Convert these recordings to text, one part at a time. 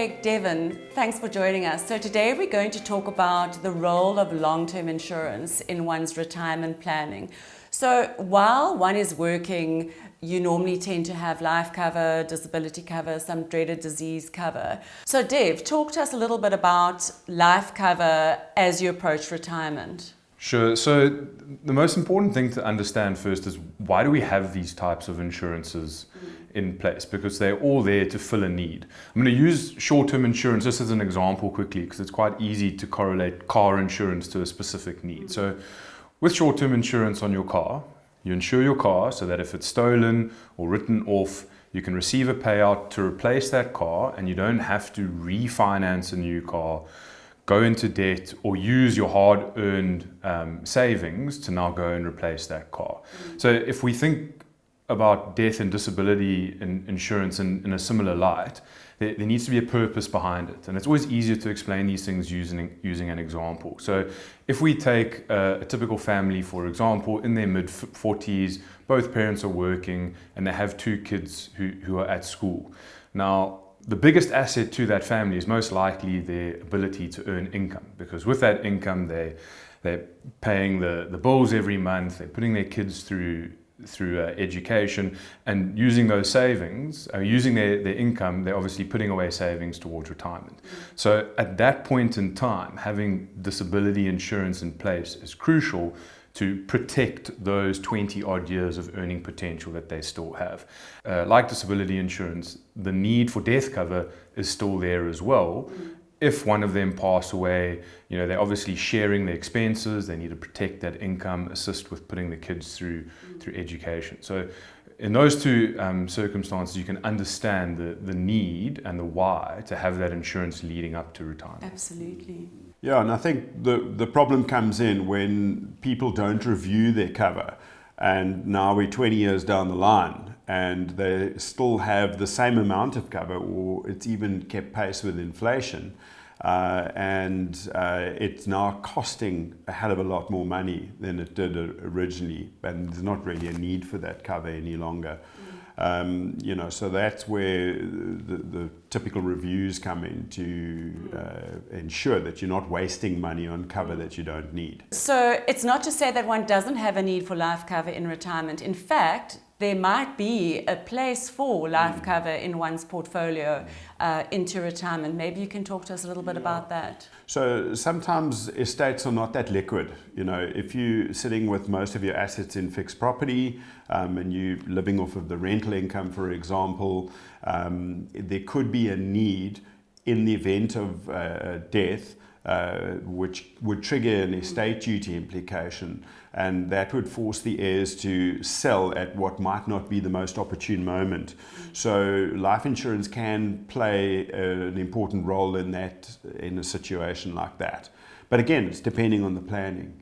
Okay, Devon, thanks for joining us. So today we're going to talk about the role of long-term insurance in one's retirement planning. So while one is working, you normally tend to have life cover, disability cover, some dreaded disease cover. So Dev, talk to us a little bit about life cover as you approach retirement. Sure. So the most important thing to understand first is, why do we have these types of insurances in place? Because they're all there to fill a need. I'm going to use short-term insurance just as an example quickly, because it's quite easy to correlate car insurance to a specific need. So with short-term insurance on your car, you insure your car so that if it's stolen or written off, you can receive a payout to replace that car, and you don't have to refinance a new car, go into debt, or use your hard-earned savings to now go and replace that car. So if we think about death and disability insurance in a similar light, there needs to be a purpose behind it. And it's always easier to explain these things using an example. So if we take a typical family, for example, in their mid-40s, both parents are working and they have two kids who are at school. Now, the biggest asset to that family is most likely their ability to earn income, because with that income, they're paying the bills every month, they're putting their kids through education, and using those savings, using their income, they're obviously putting away savings towards retirement. So at that point in time, having disability insurance in place is crucial to protect those 20 odd years of earning potential that they still have. Like disability insurance, the need for death cover is still there as well. If one of them pass away, they're obviously sharing the expenses, they need to protect that income, assist with putting the kids through education. So in those two circumstances, you can understand the need and the why to have that insurance leading up to retirement. Absolutely. Yeah, and I think the problem comes in when people don't review their cover, and now we're 20 years down the line and they still have the same amount of cover, or it's even kept pace with inflation, and it's now costing a hell of a lot more money than it did originally, and there's not really a need for that cover any longer. So that's where the typical reviews come in to ensure that you're not wasting money on cover that you don't need. So it's not to say that one doesn't have a need for life cover in retirement. In fact, there might be a place for life cover in one's portfolio into retirement. Maybe you can talk to us a little bit about that. So sometimes estates are not that liquid. If you're sitting with most of your assets in fixed property and you're living off of the rental income, for example, there could be a need in the event of death, which would trigger an estate duty implication, and that would force the heirs to sell at what might not be the most opportune moment. So life insurance can play an important role in that, in a situation like that. But again, it's depending on the planning.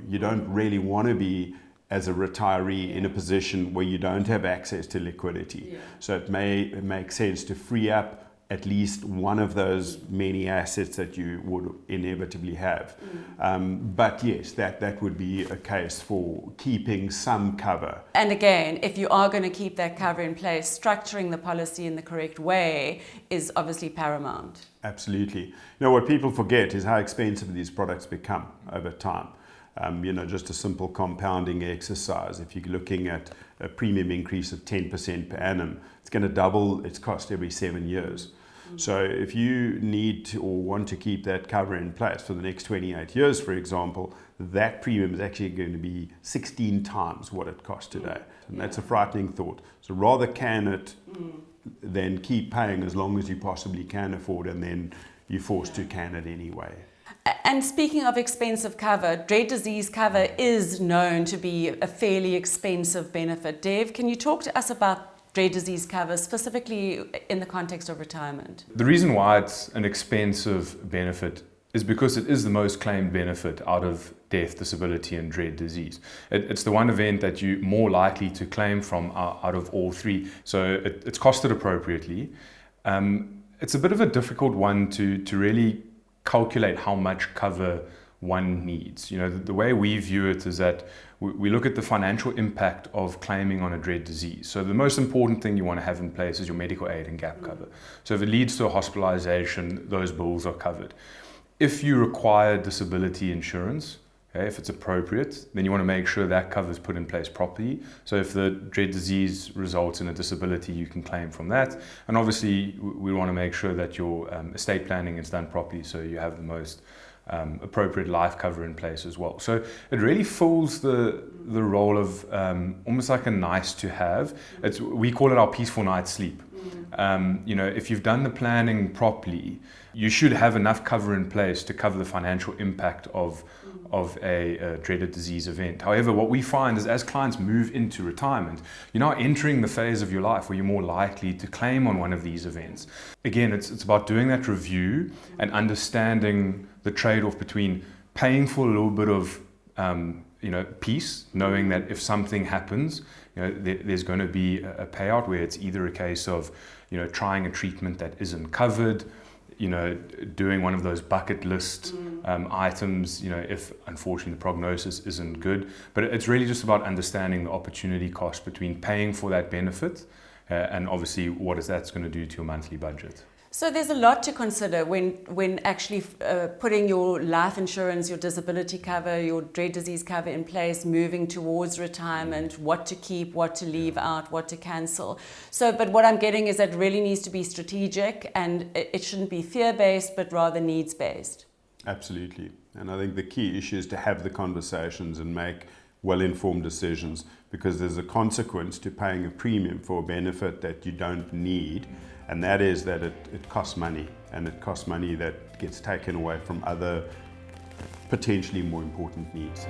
You don't really want to be, as a retiree, in a position where you don't have access to liquidity. So it may make sense to free up at least one of those many assets that you would inevitably have. But yes, that would be a case for keeping some cover. And again, if you are going to keep that cover in place, structuring the policy in the correct way is obviously paramount. Absolutely. What people forget is how expensive these products become over time. Just a simple compounding exercise. If you're looking at a premium increase of 10% per annum, it's going to double its cost every 7 years. So if you need to, or want to keep that cover in place for the next 28 years, for example, that premium is actually going to be 16 times what it costs today. And that's a frightening thought. So rather can it than keep paying as long as you possibly can afford, and then you're forced to can it anyway. And speaking of expensive cover, dread disease cover is known to be a fairly expensive benefit. Dev, can you talk to us about dread disease cover, specifically in the context of retirement? The reason why it's an expensive benefit is because it is the most claimed benefit out of death, disability, and dread disease. It's the one event that you're more likely to claim from out of all three. So it's costed appropriately. It's a bit of a difficult one to really calculate how much cover one needs. The way we view it is that we look at the financial impact of claiming on a dread disease. So the most important thing you want to have in place is your medical aid and gap cover. So if it leads to a hospitalization, those bills are covered. If you require disability insurance, okay, if it's appropriate, then you want to make sure that cover is put in place properly. So if the dread disease results in a disability, you can claim from that. And obviously, we want to make sure that your estate planning is done properly, so you have the most appropriate life cover in place as well. So it really fills the role of almost like a nice to have. We call it our peaceful night's sleep. If you've done the planning properly, you should have enough cover in place to cover the financial impact of a dreaded disease event. However, what we find is as clients move into retirement, you're now entering the phase of your life where you're more likely to claim on one of these events. Again, it's about doing that review and understanding the trade-off between paying for a little bit of peace, knowing that if something happens, there's going to be a payout, where it's either a case of trying a treatment that isn't covered, doing one of those bucket list items, if unfortunately the prognosis isn't good. But it's really just about understanding the opportunity cost between paying for that benefit and obviously what is that's going to do to your monthly budget. So there's a lot to consider when actually putting your life insurance, your disability cover, your dread disease cover in place, moving towards retirement, what to keep, what to leave out, what to cancel. So, but what I'm getting is that it really needs to be strategic, and it shouldn't be fear-based, but rather needs-based. Absolutely. And I think the key issue is to have the conversations and make well-informed decisions, because there's a consequence to paying a premium for a benefit that you don't need. And that is that it costs money, and it costs money that gets taken away from other potentially more important needs.